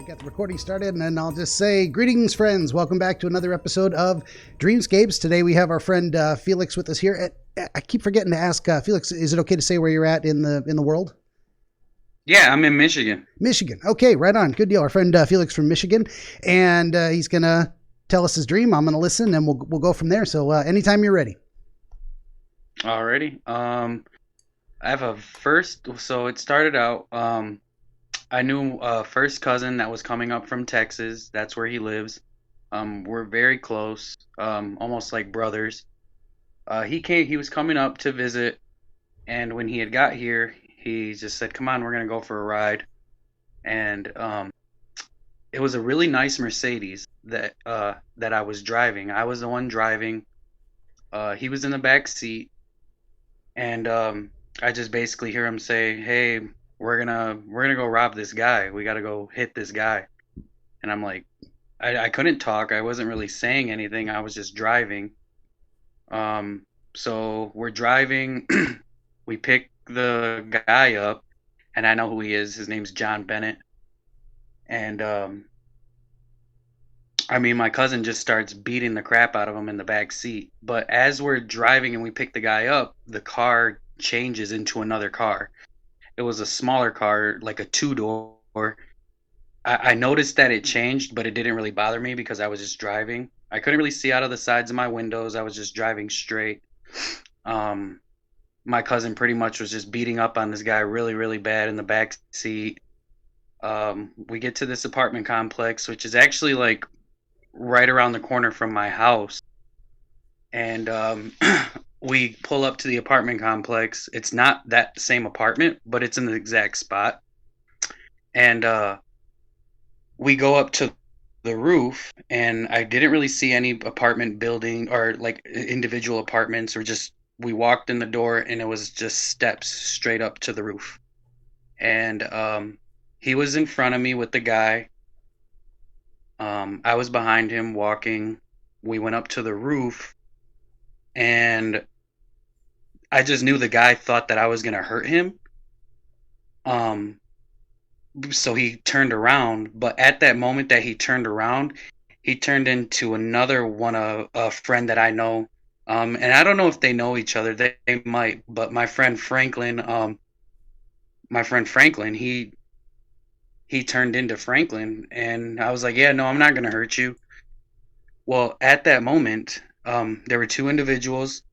Get the recording started, and then I'll just say, greetings, friends. Welcome back to another episode of Dreamscapes. Today we have our friend Felix with us here. I keep forgetting to ask Felix, is it okay to say where you're at in the world? Yeah, I'm in Michigan. Michigan. Okay, right on. Good deal. Our friend Felix from Michigan, and he's going to tell us his dream. I'm going to listen, and we'll go from there. So anytime you're ready. Alrighty. I have a first, so it started out, I knew a first cousin that was coming up from Texas. That's where he lives. We're very close, almost like brothers. He was coming up to visit, and when he had got here, he just said, "Come on, we're gonna go for a ride." And it was a really nice Mercedes that I was driving. I was the one driving. He was in the back seat, and I just basically hear him say, "Hey, we're gonna go rob this guy. We gotta go hit this guy." And I'm like, I couldn't talk. I wasn't really saying anything. I was just driving. So we're driving. We pick the guy up, and I know who he is. His name's John Bennett. And my cousin just starts beating the crap out of him in the back seat. But as we're driving and we pick the guy up, the car changes into another car. It was a smaller car, like a two-door. I noticed that it changed, but it didn't really bother me because I was just driving. I couldn't really see out of the sides of my windows. I was just driving straight. My cousin pretty much was just beating up on this guy really, really bad in the back seat. We get to this apartment complex, which is actually like right around the corner from my house. And we pull up to the apartment complex. It's not that same apartment, but it's in the exact spot. And we go up to the roof, and I didn't really see any apartment building or like individual apartments, or just we walked in the door and it was just steps straight up to the roof. And he was in front of me with the guy. I was behind him walking. We went up to the roof, and I just knew the guy thought that I was going to hurt him. So he turned around, but at that moment that he turned around, he turned into another one, a friend that I know. And I don't know if they know each other. They might, but my friend Franklin, he turned into Franklin, and I was like, "Yeah, no, I'm not going to hurt you." Well, at that moment, there were two individuals,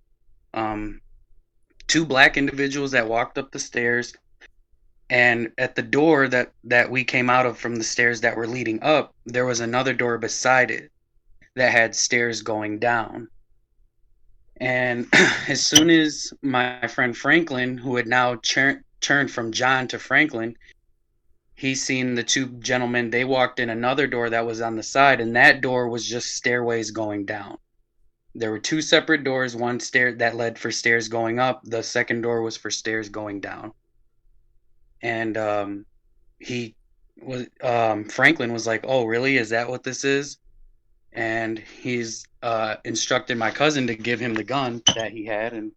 two black individuals that walked up the stairs, and at the door that we came out of from the stairs that were leading up, there was another door beside it that had stairs going down. And as soon as my friend Franklin, who had now turned from John to Franklin, he seen the two gentlemen. They walked in another door that was on the side, and that door was just stairways going down. There were two separate doors, one stair that led for stairs going up. The second door was for stairs going down. And Franklin was like, "Oh, really? Is that what this is?" And he's instructed my cousin to give him the gun that he had, and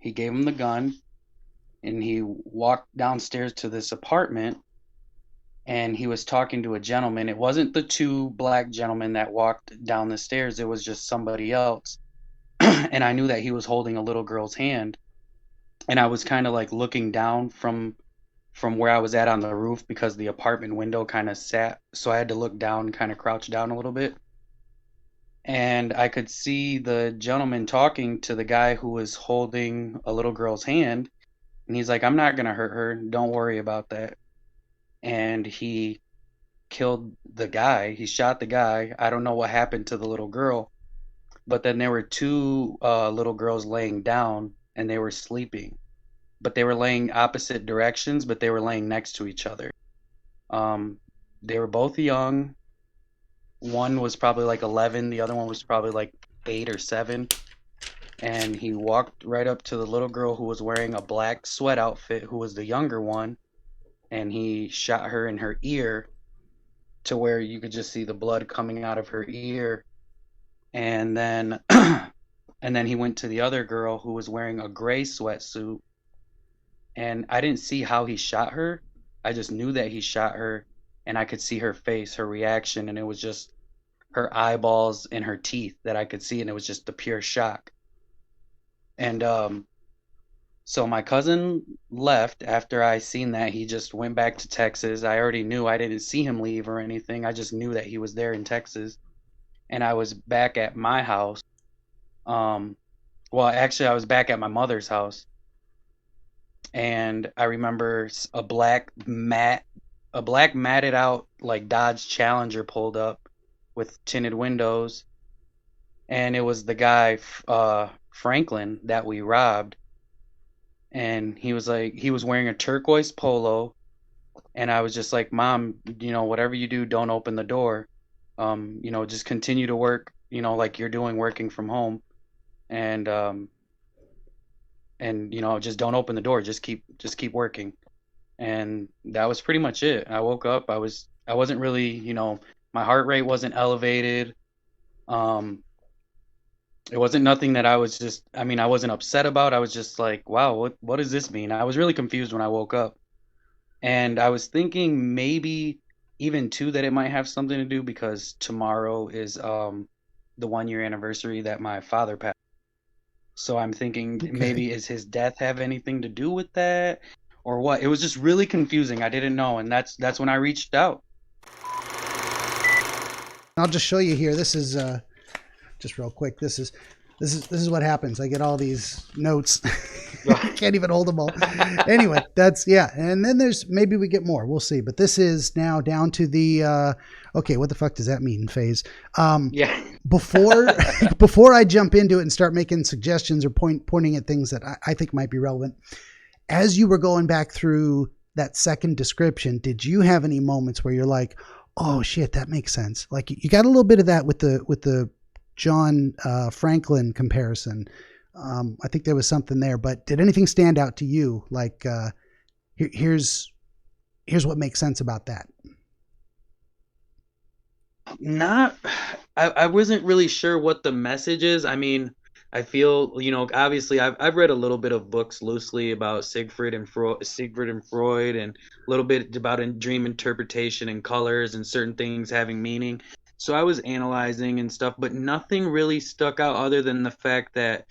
he gave him the gun, and he walked downstairs to this apartment, and he was talking to a gentleman. It wasn't the two black gentlemen that walked down the stairs. It was just somebody else. And I knew that he was holding a little girl's hand. And I was kind of like looking down from where I was at on the roof, because the apartment window kind of sat. So I had to look down, kind of crouch down a little bit. And I could see the gentleman talking to the guy who was holding a little girl's hand. And he's like, "I'm not going to hurt her. Don't worry about that." And he killed the guy. He shot the guy. I don't know what happened to the little girl. But then there were two little girls laying down, and they were sleeping. But they were laying opposite directions, but they were laying next to each other. They were both young. One was probably like 11. The other one was probably like 8 or 7. And he walked right up to the little girl who was wearing a black sweat outfit, who was the younger one. And he shot her in her ear to where you could just see the blood coming out of her ear. And then he went to the other girl who was wearing a gray sweatsuit. And I didn't see how he shot her. I just knew that he shot her. and I could see her face, her reaction, and it was just her eyeballs and her teeth that I could see, and it was just the pure shock. And so my cousin left after I seen that. He just went back to Texas. I already knew. I didn't see him leave or anything. I just knew that he was there in Texas. And I was back at my house. Well, actually, I was back at my mother's house. And I remember a black matted out like Dodge Challenger pulled up with tinted windows, and it was the guy Franklin that we robbed. And he was wearing a turquoise polo, and I was just like, Mom, whatever you do, don't open the door. Just continue to work, like you're doing working from home, and just don't open the door. Just keep working. And that was pretty much it. I woke up. I wasn't really, my heart rate wasn't elevated. It wasn't nothing that I wasn't upset about. I was just like, wow, what does this mean? I was really confused when I woke up. And I was thinking maybe even too that it might have something to do because tomorrow is the 1 year anniversary that my father passed. So I'm thinking maybe is his death have anything to do with that or what? It was just really confusing. I didn't know, and that's when I reached out. I'll just show you here. This is just real quick. This is what happens. I get all these notes. I can't even hold them all. Anyway, and then maybe we get more. We'll see. But this is now down to the okay, what the fuck does that mean phase? Before I jump into it and start making suggestions or pointing at things that I think might be relevant, as you were going back through that second description, did you have any moments where you're like, oh shit, that makes sense? Like you got a little bit of that with the John Franklin comparison. I think there was something there, but did anything stand out to you? Like, here's what makes sense about that. I wasn't really sure what the message is. I mean, I feel, obviously I've read a little bit of books loosely about Sigmund and Freud, and a little bit about dream interpretation and colors and certain things having meaning. So I was analyzing and stuff, but nothing really stuck out other than the fact that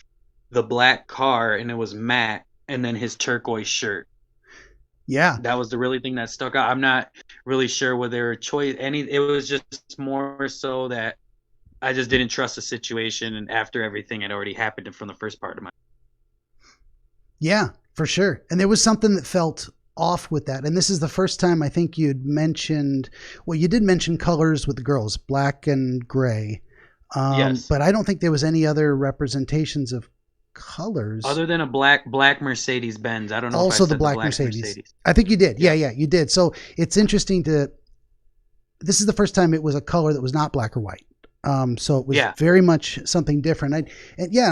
the black car, and it was matte, and then his turquoise shirt. Yeah. That was the really thing that stuck out. I'm not really sure whether it was just more so that I just didn't trust the situation, and after everything had already happened from the first part of my. Yeah, for sure. And there was something that felt off with that. And this is the first time I think you did mention colors with the girls, black and gray. Yes. But I don't think there was any other representations of colors other than a black Mercedes Benz. I don't know. Also, if I said the black Mercedes. I think you did. Yeah, you did. So it's interesting this is the first time it was a color that was not black or white. So it was very much something different. I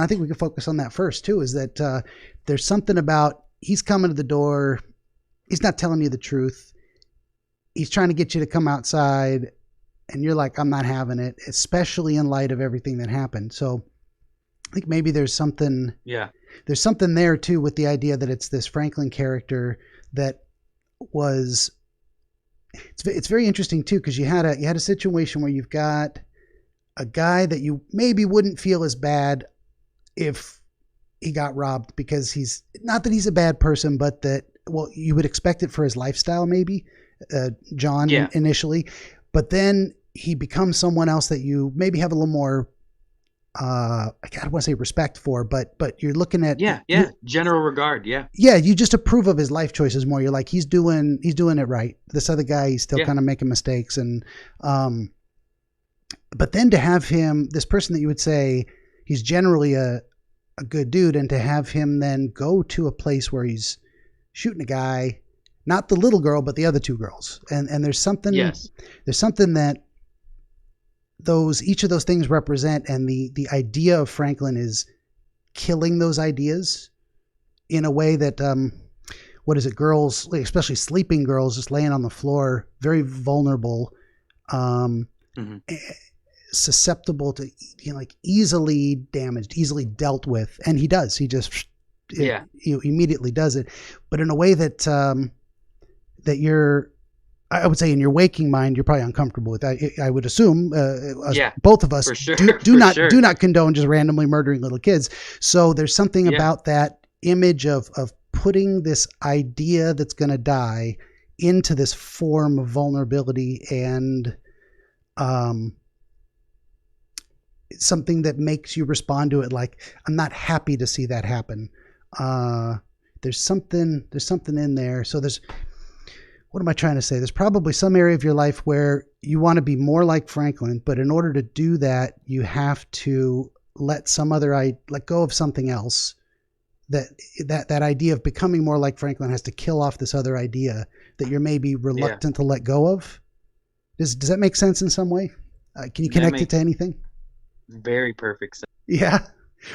think we can focus on that first too, is that there's something about he's coming to the door. He's not telling you the truth. He's trying to get you to come outside, and you're like, I'm not having it, especially in light of everything that happened. So I think maybe there's something there too with the idea that it's this Franklin character that was, it's very interesting too, because you had a situation where you've got a guy that you maybe wouldn't feel as bad if he got robbed, because he's not that he's a bad person, but that, well, you would expect it for his lifestyle, maybe, John initially, but then he becomes someone else that you maybe have a little more, I don't want to say respect for, but you're looking at general regard. You just approve of his life choices more. You're like, he's doing it right. This other guy, he's still kind of making mistakes, and but then to have him, this person that you would say he's generally a good dude, and to have him then go to a place where he's shooting a guy, not the little girl, but the other two girls. And there's something that each of those things represent. And the idea of Franklin is killing those ideas in a way that, girls, especially sleeping girls, just laying on the floor, very vulnerable, susceptible to, easily damaged, easily dealt with. And he does, he just, immediately does it, but in a way that, that you're I would say in your waking mind, you're probably uncomfortable with that. I would assume Yeah, both of us for sure. do For not sure. do not condone just randomly murdering little kids. So there's something Yeah. about that image of putting this idea that's going to die into this form of vulnerability and something that makes you respond to it like, I'm not happy to see that happen. There's something in there. So what am I trying to say? There's probably some area of your life where you want to be more like Franklin, but in order to do that, you have to let go of something else. That idea of becoming more like Franklin has to kill off this other idea that you're maybe reluctant to let go of. Does that make sense in some way? Can you connect it to anything? Very perfect sense. Yeah.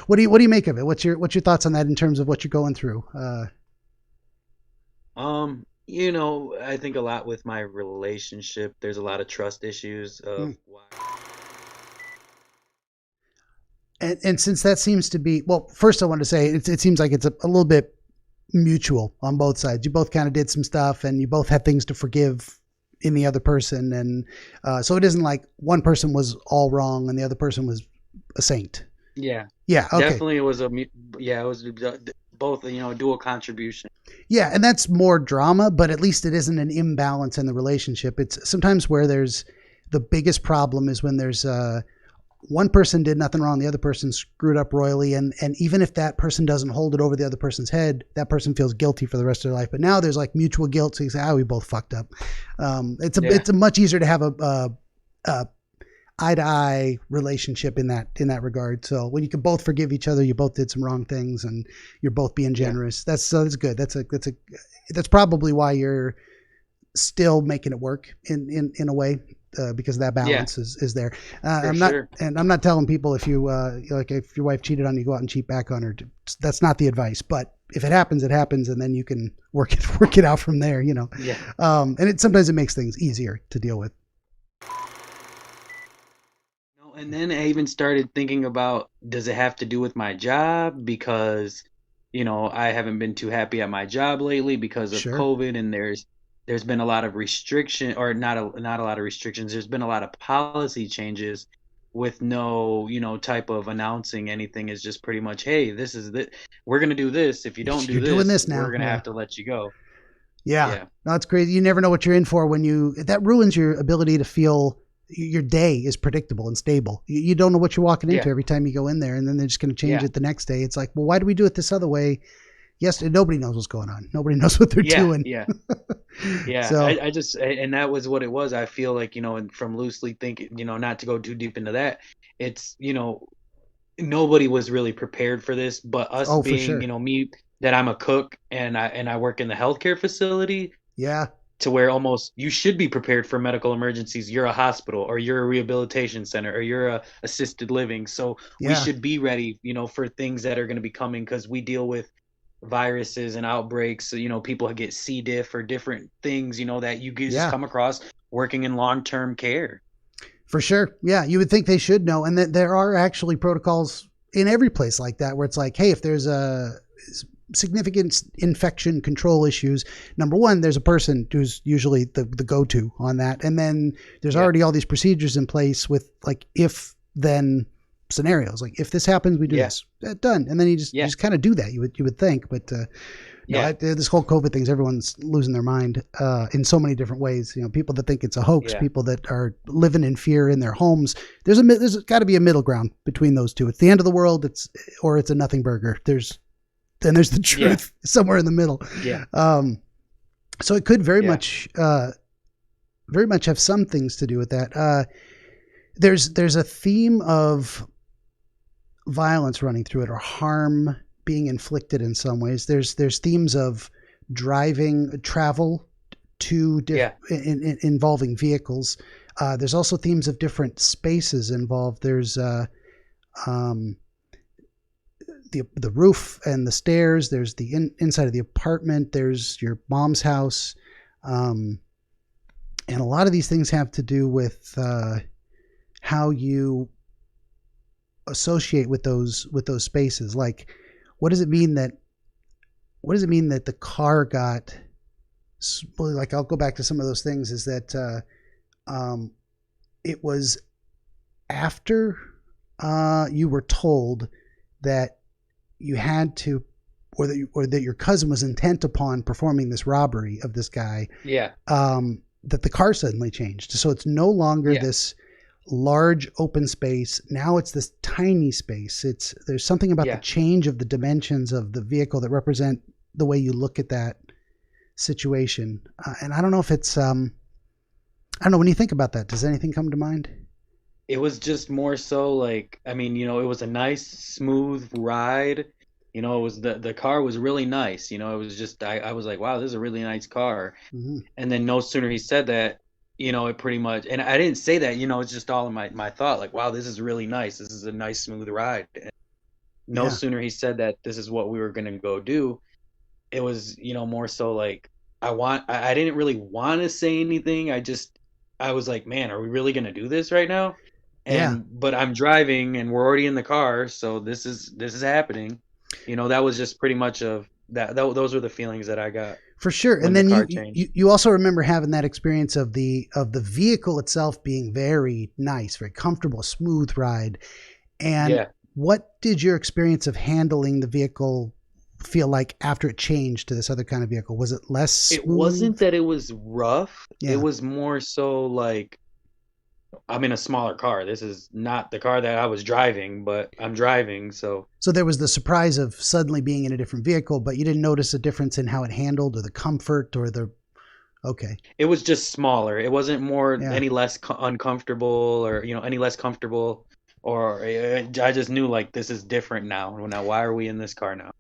What do you make of it? What's your thoughts on that in terms of what you're going through? I think a lot with my relationship, there's a lot of trust issues of why. And since that seems to be, well, first I want to say it seems like it's a little bit mutual on both sides. You both kind of did some stuff and you both had things to forgive in the other person. And so it isn't like one person was all wrong and the other person was a saint. Yeah. Yeah. Okay. Definitely it was both, a dual contribution. Yeah. And that's more drama, but at least it isn't an imbalance in the relationship. It's sometimes where there's the biggest problem is when there's one person did nothing wrong, the other person screwed up royally, and even if that person doesn't hold it over the other person's head, that person feels guilty for the rest of their life. But now there's like mutual guilt, so you say, we both fucked up. It's a much easier to have a eye-to-eye relationship in that regard. So when you can both forgive each other, you both did some wrong things, and you're both being generous. That's good. That's probably why you're still making it work in a way. Because that balance is there. I'm not telling people if you if your wife cheated on you, go out and cheat back on her. That's not the advice. But if it happens, it happens, and then you can work it out from there. Yeah. And sometimes it makes things easier to deal with. And then I even started thinking about, does it have to do with my job? Because I haven't been too happy at my job lately because of COVID, and there's been a lot of restriction, or not a lot of restrictions. There's been a lot of policy changes with no, type of announcing anything. It's just pretty much, hey, this is we're going to do this. If you don't do this now, we're going to have to let you go. Yeah. No, it's crazy. You never know what you're in for that ruins your ability to feel your day is predictable and stable. You don't know what you're walking into every time you go in there, and then they're just going to change it the next day. It's like, well, why do we do it this other way? Yes, nobody knows what's going on. Nobody knows what they're doing. Yeah. Yeah. So, I just, and that was what it was. I feel like, and from loosely thinking, not to go too deep into that, it's, nobody was really prepared for this, but us being, me, that I'm a cook and I work in the healthcare facility. Yeah. To where almost you should be prepared for medical emergencies. You're a hospital, or you're a rehabilitation center, or you're a assisted living. So we should be ready, for things that are going to be coming, because we deal with viruses and outbreaks. So, people get C. diff or different things, that you just come across working in long-term care. For sure. Yeah. You would think they should know. And that there are actually protocols in every place like that, where it's like, hey, if there's a significant infection control issues, number one, there's a person who's usually the go-to on that. And then there's already all these procedures in place with like, if then scenarios, like if this happens, we do this, done. And then you just kind of do that. You would think, but this whole COVID thing, everyone's losing their mind in so many different ways. People that think it's a hoax, people that are living in fear in their homes. There's got to be a middle ground between those two. It's the end of the world. It's a nothing burger. There's the truth somewhere in the middle. Yeah. So it could very much have some things to do with that. There's a theme of violence running through it, or harm being inflicted in some ways. There's themes of travel to involving vehicles. There's also themes of different spaces involved. There's the roof and the stairs. There's the inside of the apartment. There's your mom's house. And a lot of these things have to do with how you associate with those spaces. Like, what does it mean that the car got like I'll go back to some of those things, is that it was after you were told that you had to, or that your cousin was intent upon performing this robbery of this guy. Yeah. That the car suddenly changed. So it's no longer this large open space. Now it's this tiny space. There's something about the change of the dimensions of the vehicle that represent the way you look at that situation. And I don't know if it's, I don't know, when you think about that, does anything come to mind? It was just more so like, I mean, it was a nice, smooth ride. It was the car was really nice. It was just, I was like, wow, this is a really nice car. Mm-hmm. And then no sooner he said that, it pretty much, and I didn't say that, it's just all in my thought, like, wow, this is really nice. This is a nice, smooth ride. And no sooner he said that this is what we were going to go do, it was, more so like, I didn't really want to say anything. I was like, man, are we really going to do this right now? But I'm driving and we're already in the car. So this is happening. That was just pretty much of that. Those were the feelings that I got. For sure. And then you also remember having that experience of the vehicle itself being very nice, very comfortable, smooth ride. And what did your experience of handling the vehicle feel like after it changed to this other kind of vehicle? Was it less smooth? It wasn't that it was rough. It was more so like, I'm in a smaller car. This is not the car that I was driving, but I'm driving. So there was the surprise of suddenly being in a different vehicle, but you didn't notice a difference in how it handled or the comfort or the, okay. It was just smaller. It wasn't any less uncomfortable or, any less comfortable, or I just knew like, this is different now. Now, why are we in this car now?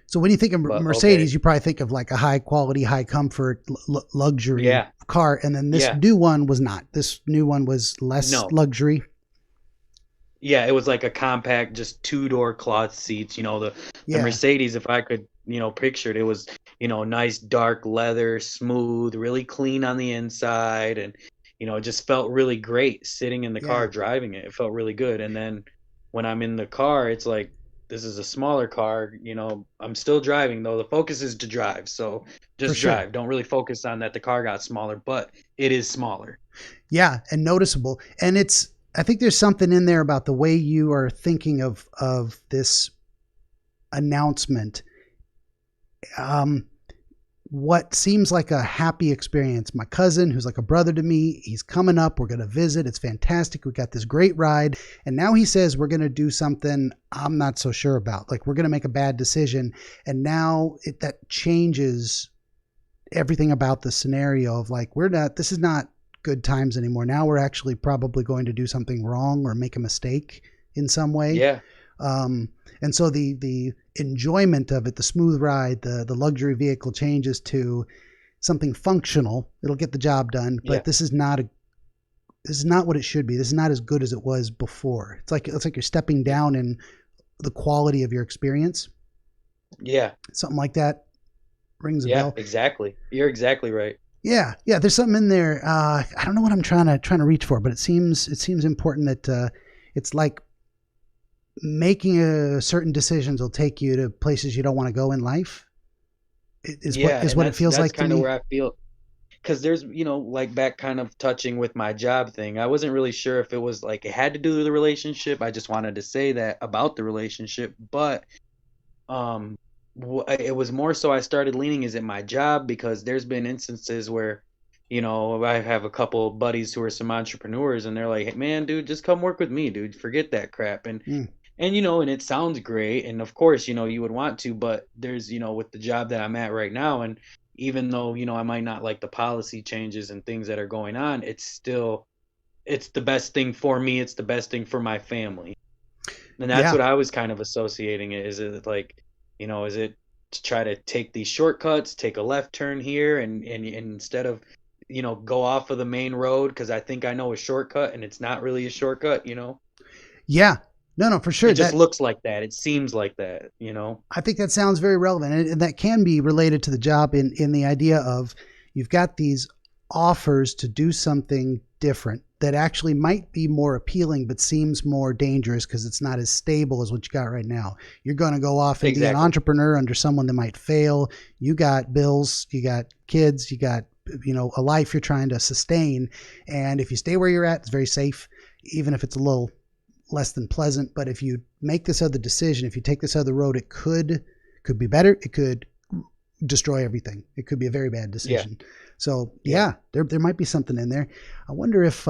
So when you think of Mercedes, you probably think of like a high quality, high comfort, luxury car. And then this new one was not. This new one was less luxury. Yeah, it was like a compact, just 2-door cloth seats. The Mercedes, if I could, picture it, it was, nice dark leather, smooth, really clean on the inside. And, it just felt really great sitting in the car driving it. It felt really good. And then when I'm in the car, it's like, this is a smaller car, I'm still driving though. The focus is to drive. So just drive. Don't really focus on that the car got smaller, but it is smaller. Yeah. And noticeable. And I think there's something in there about the way you are thinking of this announcement. What seems like a happy experience. My cousin, who's like a brother to me, he's coming up. We're going to visit. It's fantastic. We got this great ride. And now he says we're going to do something I'm not so sure about. Like, we're going to make a bad decision. And now that changes everything about the scenario of like, this is not good times anymore. Now we're actually probably going to do something wrong or make a mistake in some way. Yeah. And so the enjoyment of it, the smooth ride, the luxury vehicle changes to something functional. It'll get the job done, but this is not what it should be. This is not as good as it was before. It's like you're stepping down in the quality of your experience. Yeah. Something like that rings a bell. Yeah, exactly. You're exactly right. Yeah. Yeah. There's something in there. I don't know what I'm trying to reach for, but it seems important that it's like making certain decisions will take you to places you don't want to go in life. Is what it feels like to me. That's kind of where I feel, because there's, like back kind of touching with my job thing. I wasn't really sure if it was like it had to do with the relationship. I just wanted to say that about the relationship, but it was more so I started leaning, is it my job? Because there's been instances where, I have a couple of buddies who are some entrepreneurs and they're like, hey, man, dude, just come work with me, dude. Forget that crap. And and it sounds great. And of course, you would want to, but there's, with the job that I'm at right now, and even though, I might not like the policy changes and things that are going on, it's the best thing for me. It's the best thing for my family. And that's what I was kind of associating it. Is it like, is it to try to take these shortcuts, take a left turn here and instead of, go off of the main road, because I think I know a shortcut and it's not really a shortcut, Yeah. No, for sure. It just looks like that. It seems like that, I think that sounds very relevant. And that can be related to the job in the idea of you've got these offers to do something different that actually might be more appealing, but seems more dangerous because it's not as stable as what you got right now. You're going to go off and be an entrepreneur under someone that might fail. You got bills, you got kids, you got, a life you're trying to sustain. And if you stay where you're at, it's very safe, even if it's a little less than pleasant. But if you make this other decision, if you take this other road, it could be better. It could destroy everything. It could be a very bad decision. Yeah. So there might be something in there. I wonder if,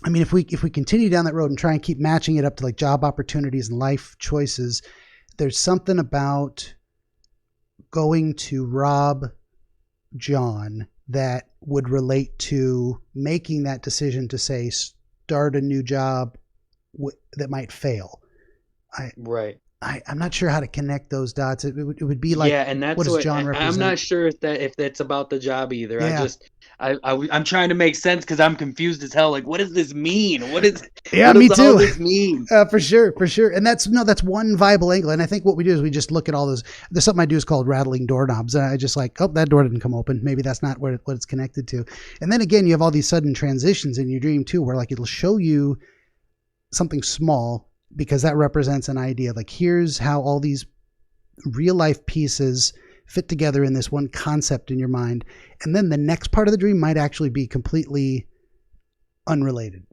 if we continue down that road and try and keep matching it up to like job opportunities and life choices, there's something about going to rob John that would relate to making that decision to say, start a new job that might fail. I'm not sure how to connect those dots. It would be like, and that's what does John represent? I'm not sure if that's about the job either. Yeah. I'm trying to make sense because I'm confused as hell. Like, what does this mean? What does me too. All this mean? For sure. And that's one viable angle. And I think what we do is we just look at all those. There's something I do is called rattling doorknobs. And I just like, that door didn't come open. Maybe that's not what it's connected to. And then again, you have all these sudden transitions in your dream too, where like it'll show you something small, because that represents an idea. Like, here's how all these real life pieces fit together in this one concept in your mind. And then the next part of the dream might actually be completely unrelated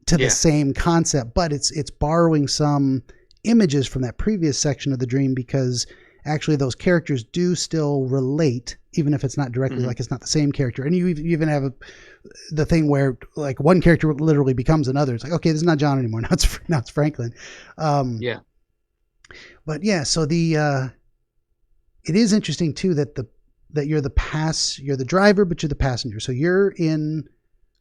to the same concept, but it's borrowing some images from that previous section of the dream, because actually those characters do still relate, even if it's not directly like it's not the same character. And you even have the thing where like one character literally becomes another. It's like, okay, this is not John anymore. Now it's Franklin. But so it is interesting too that you're the driver, but you're the passenger. So you're in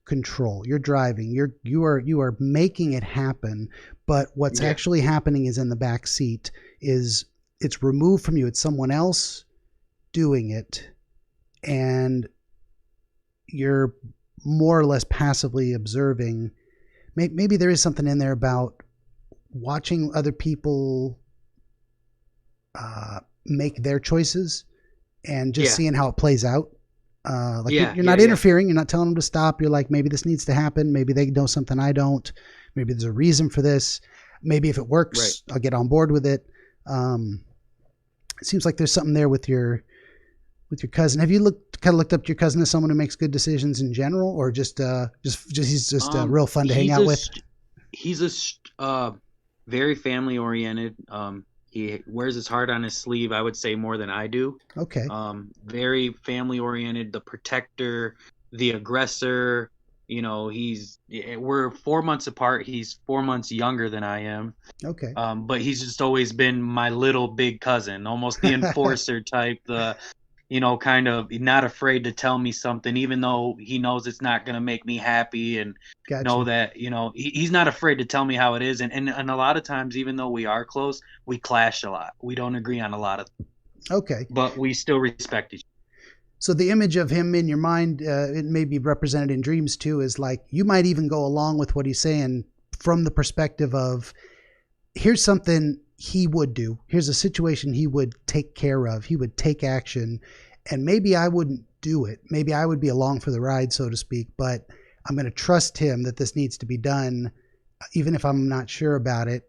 control. You're driving. You are making it happen. But what's actually happening is in the back seat is it's removed from you. It's someone else doing it, and you're more or less passively observing. Maybe there is something in there about watching other people make their choices and just seeing how it plays out. You're not interfering. You're not telling them to stop. You're like, maybe this needs to happen. Maybe they know something I don't. Maybe there's a reason for this. Maybe if it works, I'll get on board with it. It seems like there's something there with your cousin. Have you looked up your cousin as someone who makes good decisions in general, or just he's just real fun to hang out with? He's very family oriented. He wears his heart on his sleeve, I would say, more than I do. Okay. Very family oriented, the protector, the aggressor. We're 4 months apart. He's 4 months younger than I am. Okay. But he's just always been my little big cousin, almost the enforcer type, kind of not afraid to tell me something, even though he knows it's not going to make me happy, and know that, he's not afraid to tell me how it is. And a lot of times, even though we are close, we clash a lot. We don't agree on a lot of things. Okay. But we still respect each other. So the image of him in your mind, it may be represented in dreams too, is like you might even go along with what he's saying from the perspective of, here's something he would do. Here's a situation he would take care of. He would take action, and maybe I wouldn't do it. Maybe I would be along for the ride, so to speak, but I'm going to trust him that this needs to be done. Even if I'm not sure about it,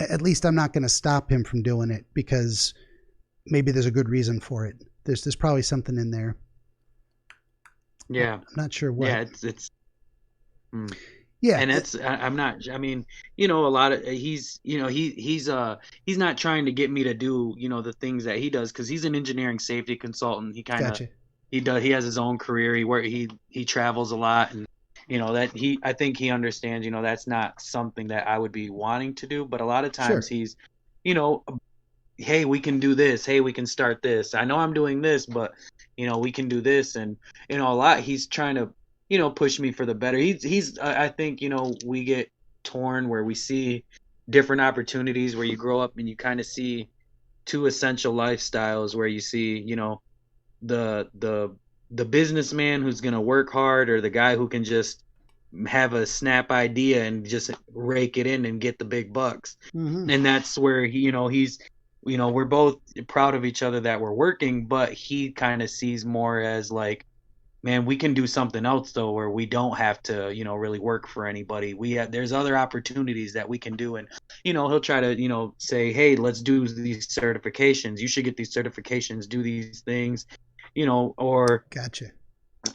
at least I'm not going to stop him from doing it, because maybe there's a good reason for it. There's probably something in there. Yeah. I'm not sure what. Yeah, it's yeah. And I'm not, a lot of, he's not trying to get me to do, the things that he does, because he's an engineering safety consultant. He kind of, he has his own career. He travels a lot, and, I think he understands, that's not something that I would be wanting to do. But a lot of times he's, hey, we can do this. Hey, we can start this. I know I'm doing this, but, we can do this. And, a lot, he's trying to, push me for the better. I think, we get torn where we see different opportunities, where you grow up and you kind of see two essential lifestyles, where you see, the businessman who's going to work hard, or the guy who can just have a snap idea and just rake it in and get the big bucks. Mm-hmm. And that's where he's, we're both proud of each other that we're working, but he kind of sees more as like, man, we can do something else though, where we don't have to, really work for anybody. There's other opportunities that we can do. And, he'll try to, say, hey, let's do these certifications. You should get these certifications, do these things, or, Gotcha.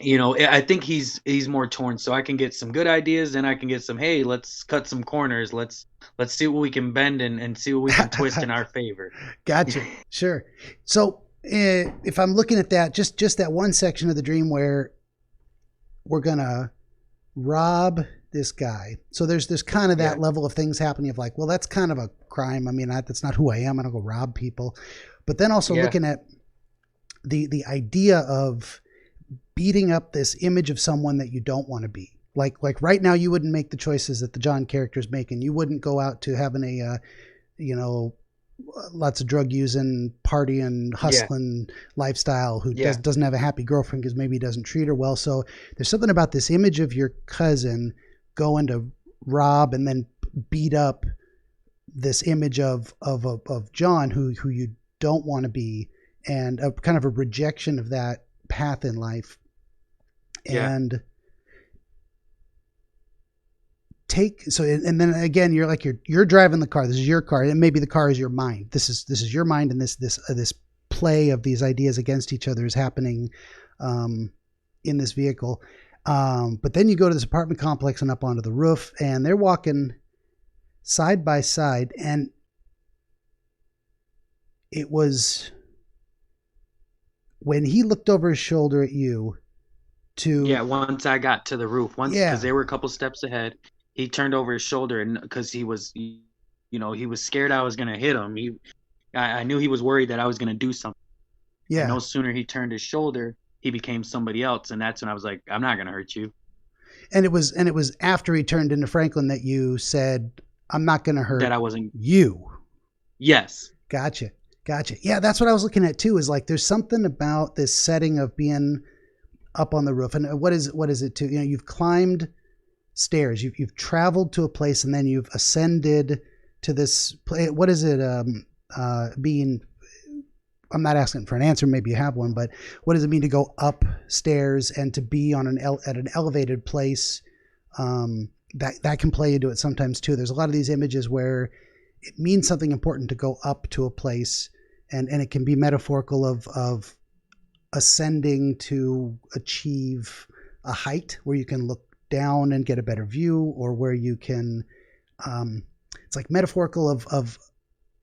I think he's more torn. So I can get some good ideas, and I can get some, hey, let's cut some corners. Let's see what we can bend and see what we can twist in our favor. Gotcha. Sure. So if I'm looking at that, just that one section of the dream where we're gonna rob this guy. So there's kind of that level of things happening of like, well, that's kind of a crime. I mean, that's not who I am. I'm gonna go rob people. But then also looking at the idea of beating up this image of someone that you don't want to be. Like right now, you wouldn't make the choices that the John character is making. You wouldn't go out to having a, lots of drug using, partying, hustling lifestyle who doesn't have a happy girlfriend because maybe he doesn't treat her well. So there's something about this image of your cousin going to rob and then beat up this image of John who you don't want to be, and a kind of a rejection of that path in life. And and then again, you're like, you're driving the car. This is your car, and maybe the car is your mind. This is your mind, and this play of these ideas against each other is happening in this vehicle. But then you go to this apartment complex and up onto the roof, and they're walking side by side, and it was when he looked over his shoulder at you once I got to the roof, because they were a couple steps ahead, he turned over his shoulder, and because he was scared I was going to hit him. I knew he was worried that I was going to do something. And no sooner he turned his shoulder, he became somebody else. And that's when I was like, I'm not going to hurt you. And it was after he turned into Franklin that you said, I'm not going to hurt that I wasn't you. Yes. Gotcha. Yeah. That's what I was looking at too, is like, there's something about this setting of being up on the roof. And what is it too? You've climbed stairs, you've traveled to a place, and then you've ascended to this place. What is it? I'm not asking for an answer. Maybe you have one, but what does it mean to go upstairs and to be on at an elevated place? That can play into it sometimes too. There's a lot of these images where it means something important to go up to a place, and it can be metaphorical of ascending to achieve a height where you can look down and get a better view, or where you can, it's like metaphorical of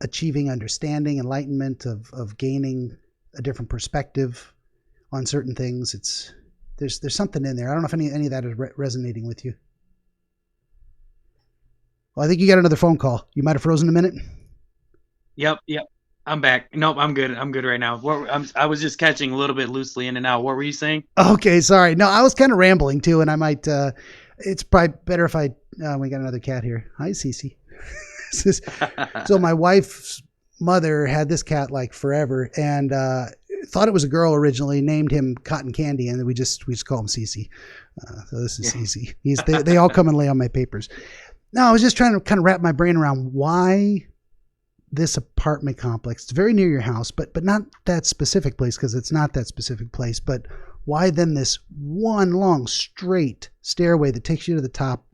achieving understanding, enlightenment, of gaining a different perspective on certain things. There's something in there. I don't know if any of that is resonating with you. Well, I think you got another phone call. You might have frozen a minute. Yep. I'm back. Nope, I'm good. I'm good right now. I was just catching a little bit loosely in and out. What were you saying? Okay, sorry. No, I was kind of rambling too, and I might. It's probably better if I. We got another cat here. Hi, Cece. So my wife's mother had this cat like forever, and thought it was a girl originally. Named him Cotton Candy, and we just call him Cece. So this is Cece. They all come and lay on my papers. No, I was just trying to kind of wrap my brain around why this apartment complex. It's very near your house, but not that specific place, because it's not that specific place. But why then this one long straight stairway that takes you to the top?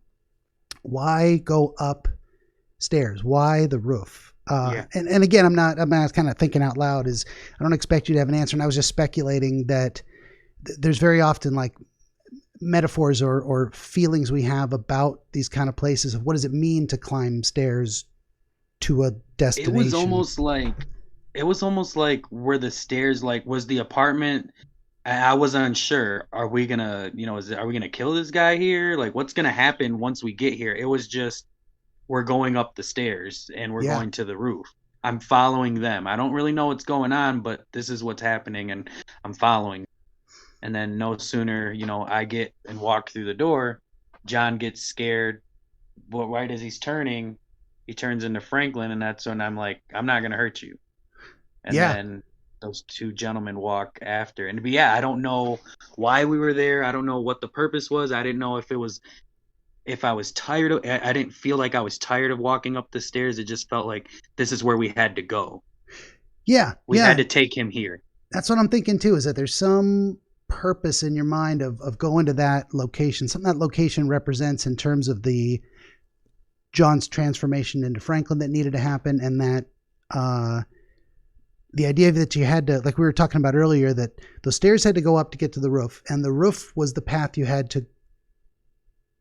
Why go upstairs? Why the roof? And again, I'm not kind of thinking out loud. I don't expect you to have an answer. And I was just speculating that there's very often like metaphors or feelings we have about these kind of places of what does it mean to climb stairs to a destination. It was almost like where the stairs, like, was the apartment. I was unsure. Are we gonna, are we gonna kill this guy here? Like, what's gonna happen once we get here? It was just, we're going up the stairs and we're going to the roof. I'm following them. I don't really know what's going on, but this is what's happening, and I'm following. And then no sooner, I get and walk through the door, John gets scared. But right as he's turning, he turns into Franklin, and that's when I'm like, I'm not going to hurt you. And then those two gentlemen walk after. And I don't know why we were there. I don't know what the purpose was. I didn't know if I was tired of, I didn't feel like I was tired of walking up the stairs. It just felt like this is where we had to go. Yeah. We had to take him here. That's what I'm thinking too, is that there's some purpose in your mind of going to that location, something that location represents in terms of the John's transformation into Franklin that needed to happen, and that the idea that you had to, like we were talking about earlier, that those stairs had to go up to get to the roof, and the roof was the path you had to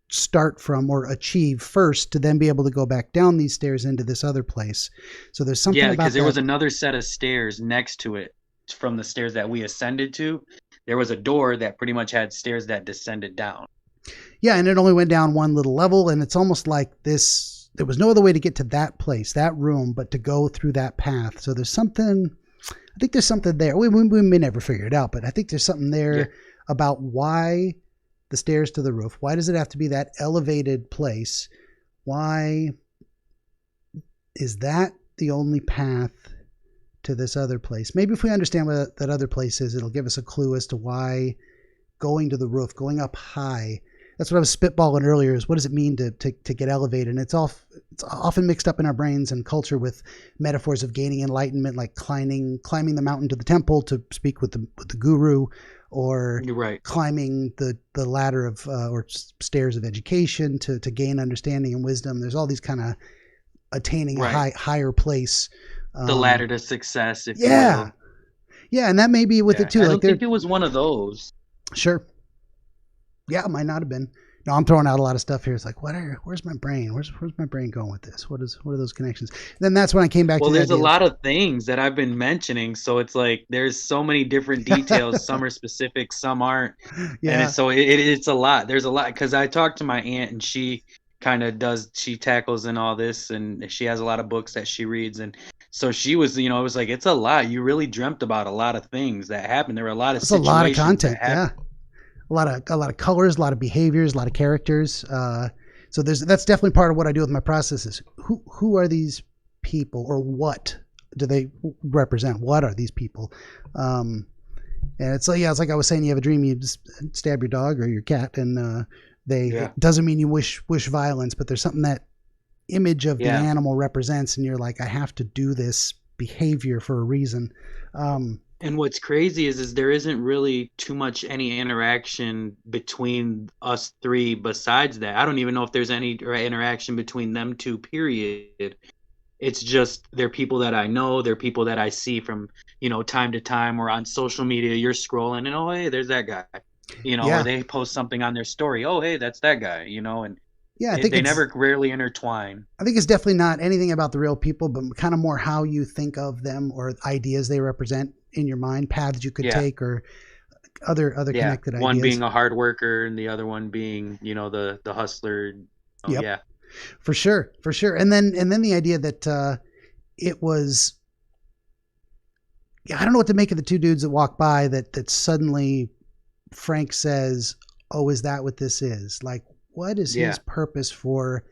start from or achieve first to then be able to go back down these stairs into this other place. So there's something about because there was another set of stairs next to it from the stairs that we ascended to. There was a door that pretty much had stairs that descended down. Yeah, and it only went down one little level, and it's almost like this, there was no other way to get to that place, that room, but to go through that path. So there's something, I think there's something there. We may never figure it out, but I think there's something there about why the stairs to the roof. Why does it have to be that elevated place? Why is that the only path to this other place? Maybe if we understand what that other place is, it'll give us a clue as to why going to the roof, going up high. That's what I was spitballing earlier, is what does it mean to get elevated? And it's often mixed up in our brains and culture with metaphors of gaining enlightenment, like climbing the mountain to the temple to speak with the guru, or climbing the ladder of or stairs of education to gain understanding and wisdom. There's all these kind of attaining a higher place. The ladder to success, if you will. Yeah, and that may be with it too. I don't think it was one of those. Sure. Yeah, it might not have been. No, I'm throwing out a lot of stuff here. It's like, where's my brain? Where's my brain going with this? What are those connections? And then that's when I came back to there's a lot of things that I've been mentioning. So it's like, there's so many different details. Some are specific, some aren't. Yeah. And it's a lot. There's a lot. Cause I talked to my aunt, and she kind of she tackles in all this, and she has a lot of books that she reads. And so she was, it was like, it's a lot. You really dreamt about a lot of things that happened. There were a lot of situations. A lot of content. Yeah. A lot of colors, a lot of behaviors, a lot of characters. So that's definitely part of what I do with my process is who are these people, or what do they represent? What are these people? And it's like I was saying, you have a dream, you just stab your dog or your cat, and it doesn't mean you wish violence, but there's something that image of the animal represents, and you're like, I have to do this behavior for a reason. And what's crazy is there isn't really too much any interaction between us three besides that. I don't even know if there's any interaction between them two, period. It's just they're people that I know. They're people that I see from, time to time, or on social media. You're scrolling and, oh, hey, there's that guy. Or they post something on their story. Oh, hey, that's that guy, and I think they never rarely intertwine. I think it's definitely not anything about the real people, but kind of more how you think of them or ideas they represent in your mind, paths you could take, or other connected ideas. One being a hard worker, and the other one being, the hustler. Yeah, for sure. And then the idea that it was, I don't know what to make of the two dudes that walk by that suddenly Frank says, oh, is that what this is? Like, what is his purpose for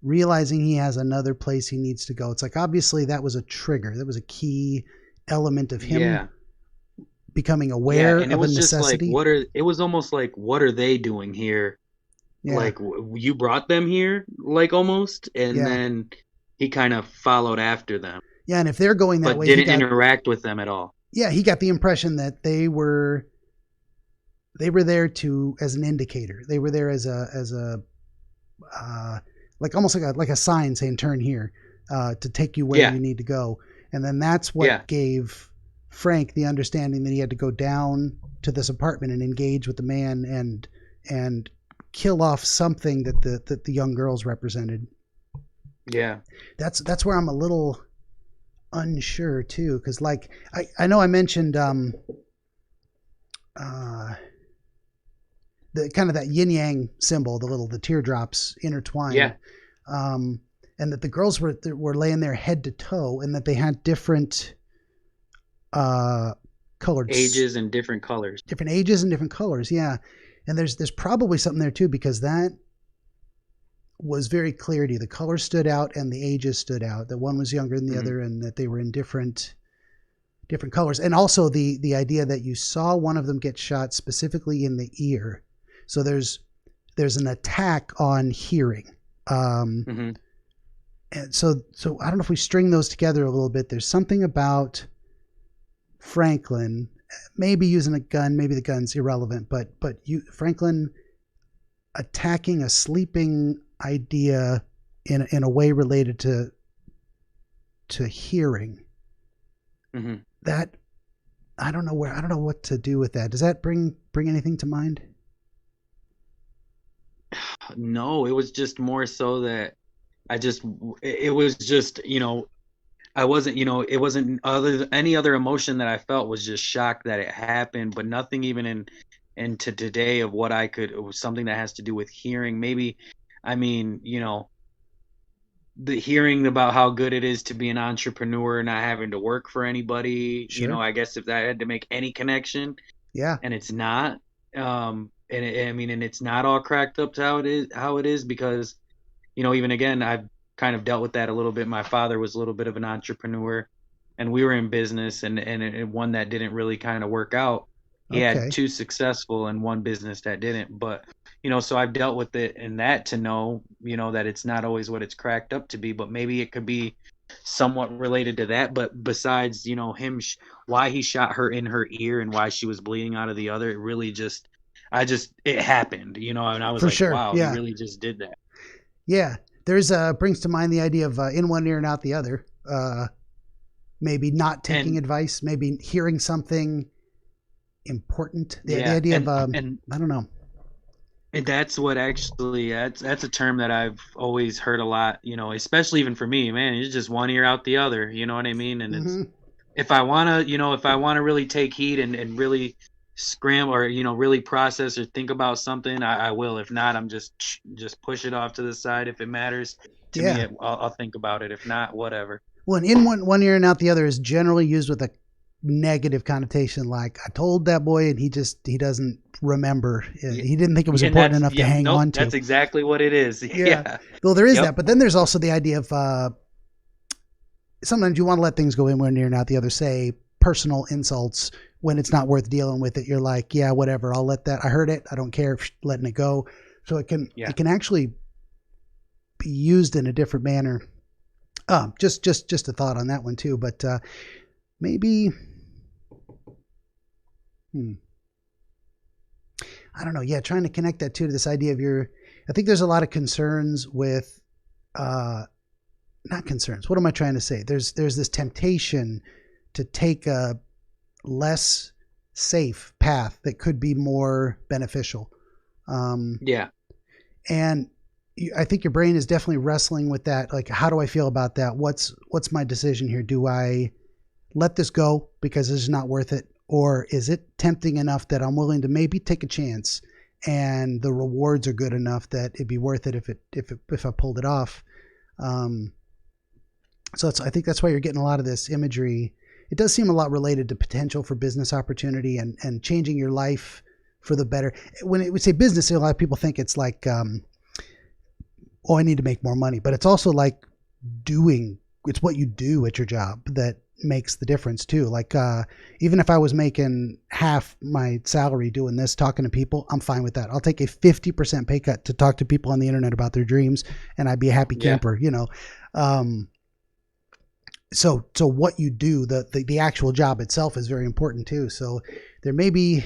realizing he has another place he needs to go? It's like, obviously that was a trigger. That was a key element of him becoming aware of a necessity. It was almost like, what are they doing here? Like, you brought them here, like, almost. And then he kind of followed after them. Yeah. And if they're going that way, didn't interact with them at all. Yeah. He got the impression that they were there as an indicator. They were there as a like almost like a sign saying, turn here, to take you where you need to go. And then that's what gave Frank the understanding that he had to go down to this apartment and engage with the man and kill off something that the young girls represented. Yeah. That's where I'm a little unsure too. Cause like, I know I mentioned, the kind of that yin yang symbol, the teardrops intertwined. Yeah. And that the girls were laying there head to toe, and that they had different colored ages and different colors. Different ages and different colors, yeah. And there's probably something there too, because that was very clear to you. The colors stood out and the ages stood out. That one was younger than the other, and that they were in different colors. And also the idea that you saw one of them get shot specifically in the ear. So there's an attack on hearing. And so I don't know if we string those together a little bit. There's something about Franklin maybe using a gun, maybe the gun's irrelevant, but Franklin attacking a sleeping idea in a way related to hearing. Mm-hmm. That I don't know what to do with that. Does that bring anything to mind? No, it was just more so that it was just, I wasn't, it wasn't any other emotion that I felt was just shock that it happened, but nothing even into today of what it was something that has to do with hearing. Maybe, I mean, the hearing about how good it is to be an entrepreneur, not having to work for anybody, Sure. I guess if that had to make any connection, Yeah. and it's not, and it's not all cracked up to how it is because, even again, I've kind of dealt with that a little bit. My father was a little bit of an entrepreneur, and we were in business, and one that didn't really kind of work out. He had two successful and one business that didn't, but so I've dealt with it in that to know, that it's not always what it's cracked up to be, but maybe it could be somewhat related to that. But besides, him, why he shot her in her ear and why she was bleeding out of the other, it really it happened, and I was For like, sure. wow, Yeah. he really just did that. Yeah. There's brings to mind the idea of in one ear and out the other. Maybe not taking advice, maybe hearing something important. The idea of I don't know. And that's what actually that's a term that I've always heard a lot, especially even for me, man. It's just one ear out the other, you know what I mean? And it's if I wanna really take heed and really scram or really process or think about something, I will. If not, I'm just push it off to the side. If it matters to me, I'll think about it. If not, whatever. Well, in one ear and out the other is generally used with a negative connotation, like I told that boy and he doesn't remember. He didn't think it was important enough to hang on to. That's exactly what it is. Yeah. Well, there is that, but then there's also the idea of sometimes you want to let things go in one ear and out the other. Say personal insults when it's not worth dealing with it. You're like, yeah, whatever. I'll let that. I heard it. I don't care. Letting it go. So it can actually be used in a different manner. Just a thought on that one too, but maybe. I don't know. Yeah, trying to connect that too to this idea of I think there's a lot of concerns with, not concerns. What am I trying to say? There's this temptation to take a less safe path that could be more beneficial. And I think your brain is definitely wrestling with that. Like, how do I feel about that? What's my decision here? Do I let this go because it's not worth it? Or is it tempting enough that I'm willing to maybe take a chance and the rewards are good enough that it'd be worth it if I pulled it off? So I think that's why you're getting a lot of this imagery. It does seem a lot related to potential for business opportunity and changing your life for the better. When we say business, a lot of people think it's like, I need to make more money, but it's also like it's what you do at your job that makes the difference too. Like, even if I was making half my salary doing this, talking to people, I'm fine with that. I'll take a 50% pay cut to talk to people on the internet about their dreams and I'd be a happy camper, So what you do, the actual job itself is very important too. So there may be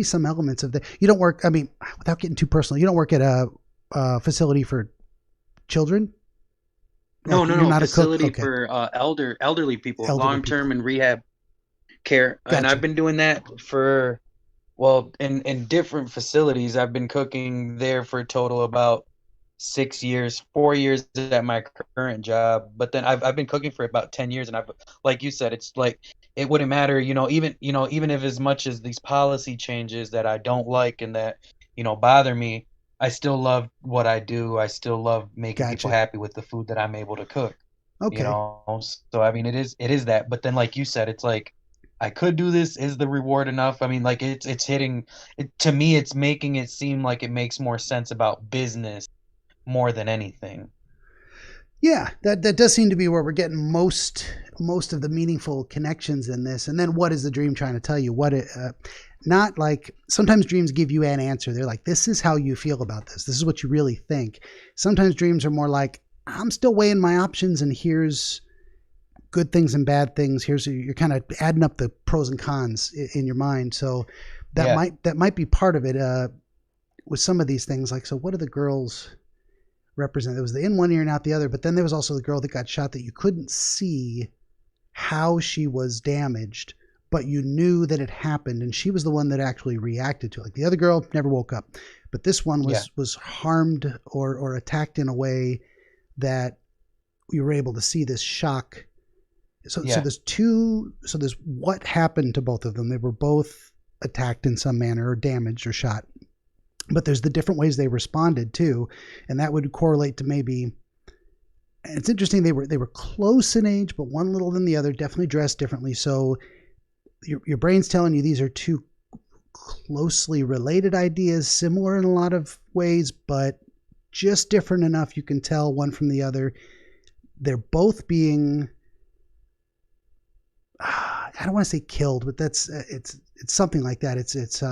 some elements of that. You don't work, without getting too personal, you don't work at a facility for children? No, facility for elderly people, long-term and rehab care. Gotcha. And I've been doing that in different facilities. I've been cooking there for a total about 6 years, 4 years at my current job. But then I've been cooking for about 10 years. And like you said, it's like, it wouldn't matter, even if as much as these policy changes that I don't like and that, bother me, I still love what I do. I still love making people happy with the food that I'm able to cook. Okay. So it is that. But then, like you said, it's like I could do this. Is the reward enough? It's hitting it, to me. It's making it seem like it makes more sense about business more than anything. Yeah, that does seem to be where we're getting most of the meaningful connections in this. And then, what is the dream trying to tell you? Not like sometimes dreams give you an answer. They're like, this is how you feel about this. This is what you really think. Sometimes dreams are more like, I'm still weighing my options and here's good things and bad things. You're kind of adding up the pros and cons in your mind. So that might be part of it with some of these things. Like, so what do the girls represent? There was the in one ear and out the other, but then there was also the girl that got shot that you couldn't see how she was damaged, but you knew that it happened, and she was the one that actually reacted to it. Like, the other girl never woke up, but this one was harmed or attacked in a way that you were able to see this shock. So there's what happened to both of them. They were both attacked in some manner or damaged or shot, but there's the different ways they responded too, and that would correlate to maybe. And it's interesting, they were close in age, but one little than the other, definitely dressed differently. So your brain's telling you these are two closely related ideas, similar in a lot of ways, but just different enough you can tell one from the other. They're both being, I don't want to say killed, but that's it's something like that. It's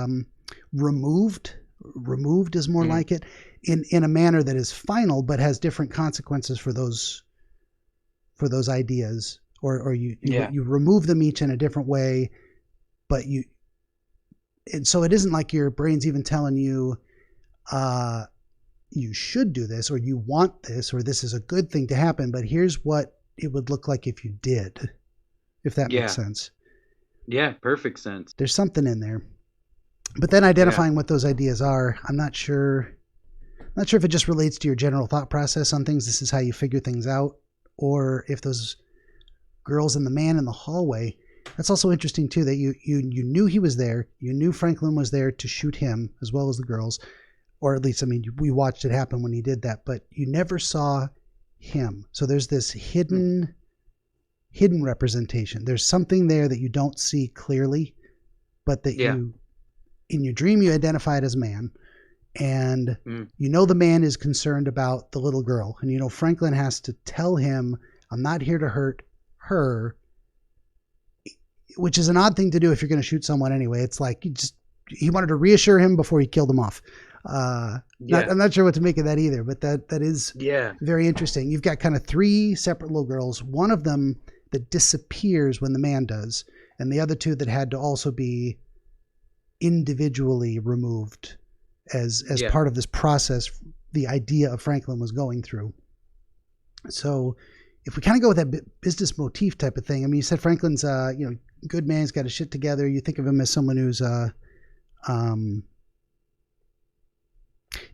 removed. Removed is more like it, in a manner that is final but has different consequences for those ideas, or you remove them each in a different way, but and so it isn't like your brain's even telling you you should do this, or you want this, or this is a good thing to happen, but here's what it would look like if you did, if that makes sense. Yeah, perfect sense. There's something in there. But then identifying what those ideas are, I'm not sure if it just relates to your general thought process on things. This is how you figure things out, or if those girls and the man in the hallway. That's also interesting too, that you knew he was there. You knew Franklin was there to shoot him as well as the girls, or at least, I mean, we watched it happen when he did that, but you never saw him. So there's this hidden representation. There's something there that you don't see clearly, but that in your dream, you identify it as man, and you know the man is concerned about the little girl, and you know Franklin has to tell him, I'm not here to hurt her, which is an odd thing to do if you're going to shoot someone anyway. It's like he wanted to reassure him before he killed him off. I'm not sure what to make of that either, but that is very interesting. You've got kind of three separate little girls, one of them that disappears when the man does, and the other two that had to also be individually removed as part of this process the idea of Franklin was going through. So if we kind of go with that business motif type of thing, I mean, you said Franklin's good man, he's got his shit together. You think of him as someone who's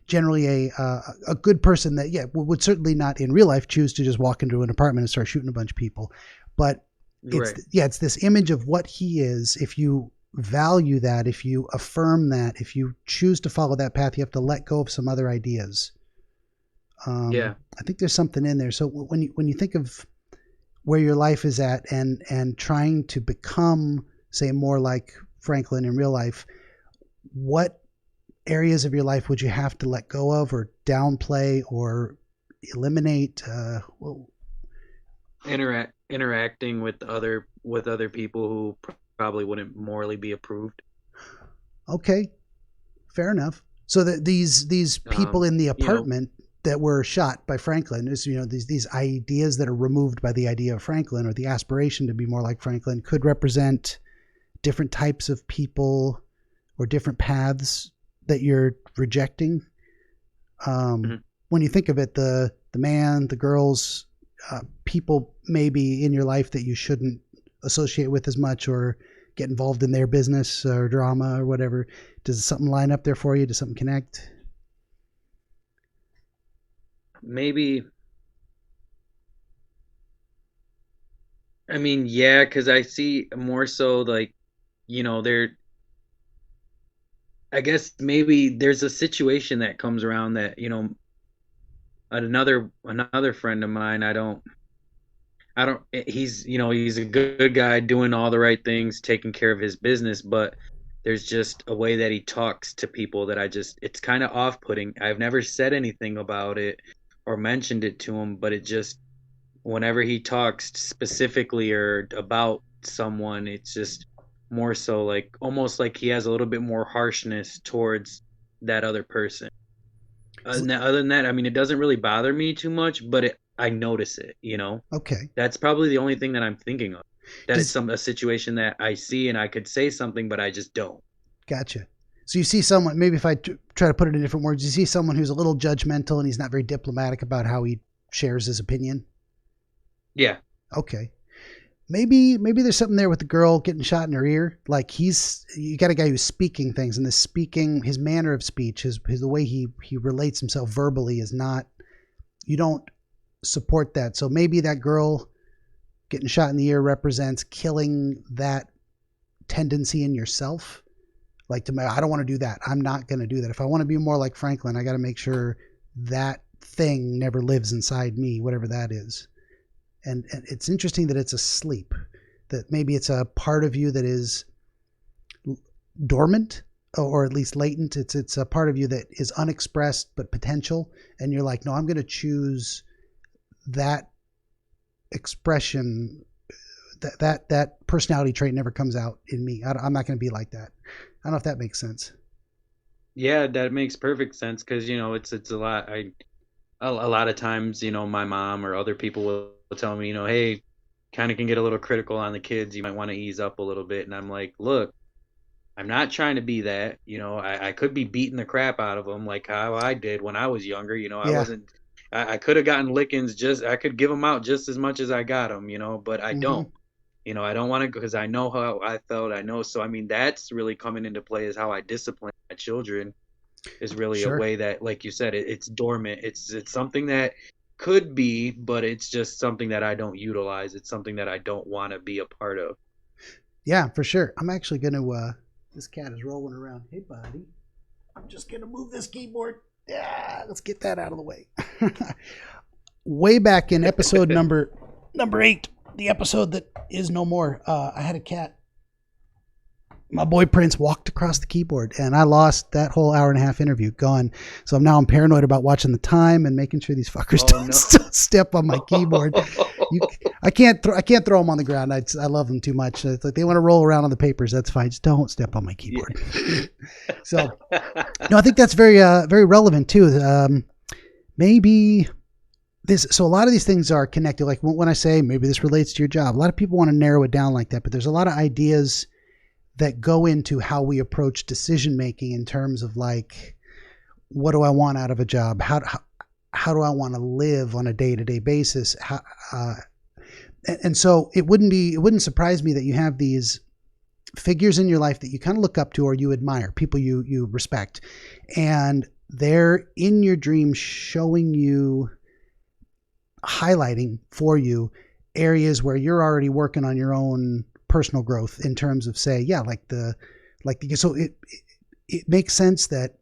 generally a good person that would certainly not in real life choose to just walk into an apartment and start shooting a bunch of people, but it's this image of what he is. If you value that, if you affirm that, if you choose to follow that path, you have to let go of some other ideas. I think there's something in there. So when you think of where your life is at and trying to become, say, more like Franklin in real life, what areas of your life would you have to let go of or downplay or eliminate? Interacting with other people who probably wouldn't morally be approved. Okay, fair enough. So that these people in the apartment that were shot by Franklin is, these ideas that are removed by the idea of Franklin, or the aspiration to be more like Franklin, could represent different types of people or different paths that you're rejecting. When you think of it, the man, the girls, people maybe in your life that you shouldn't associate with as much or get involved in their business or drama or whatever. Does something line up there for you? Does something connect? Maybe. I mean, yeah, because I see more so like, I guess maybe there's a situation that comes around that, another friend of mine, he's a good guy doing all the right things, taking care of his business, but there's just a way that he talks to people that it's kind of off-putting. I've never said anything about it or mentioned it to him, but it just, whenever he talks specifically or about someone, it's just more so like, almost like he has a little bit more harshness towards that other person. Other than that, I mean, it doesn't really bother me too much, but I notice it, you know? Okay. That's probably the only thing that I'm thinking of. That it's Does, a situation that I see and I could say something, but I just don't. Gotcha. So you see someone, maybe if I try to put it in different words, you see someone who's a little judgmental and he's not very diplomatic about how he shares his opinion. Yeah. Okay. Maybe there's something there with the girl getting shot in her ear. Like you got a guy who's speaking things, and his manner of speech, the way he relates himself verbally is not, you don't support that. So maybe that girl getting shot in the ear represents killing that tendency in yourself. Like, I don't want to do that. I'm not going to do that. If I want to be more like Franklin, I got to make sure that thing never lives inside me, whatever that is. And it's interesting that it's asleep, that maybe it's a part of you that is dormant or at least latent. It's a part of you that is unexpressed but potential. And you're like, no, I'm going to choose that expression. That personality trait never comes out in me. I'm not going to be like that. I don't know if that makes sense. Yeah, that makes perfect sense because, you know, it's a lot. A lot of times, you know, my mom or other people will tell me, you know, hey, kind of can get a little critical on the kids. You might want to ease up a little bit. And I'm like, look, I'm not trying to be that. You know, I could be beating the crap out of them like how I did when I was younger. You know, I could have gotten lickings I could give them out just as much as I got them, you know, but I don't. You know, I don't want to because I know how I felt. I know. So, I mean, that's really coming into play is how I discipline my children is really a way that, like you said, it's dormant. It's something that could be, but it's just something that I don't utilize. It's something that I don't want to be a part of. Yeah, for sure. I'm actually going to, this cat is rolling around. Hey, buddy. I'm just going to move this keyboard. Yeah, let's get that out of the way. Way back in episode number 8, the episode that is no more, I had a cat. My boy Prince walked across the keyboard, and I lost that whole hour and a half interview. Gone. So I'm paranoid about watching the time and making sure these fuckers don't step on my keyboard. I can't throw them on the ground. I love them too much. It's like they want to roll around on the papers. That's fine. Just don't step on my keyboard. So, no, I think that's very very relevant too. Maybe this. So a lot of these things are connected. Like when I say maybe this relates to your job, a lot of people want to narrow it down like that. But there's a lot of ideas that go into how we approach decision making in terms of like, what do I want out of a job? How do I want to live on a day-to-day basis? And so it wouldn't surprise me that you have these figures in your life that you kind of look up to or you admire, people you respect, and they're in your dreams showing you, highlighting for you areas where you're already working on your own personal growth in terms of, say, so it makes sense that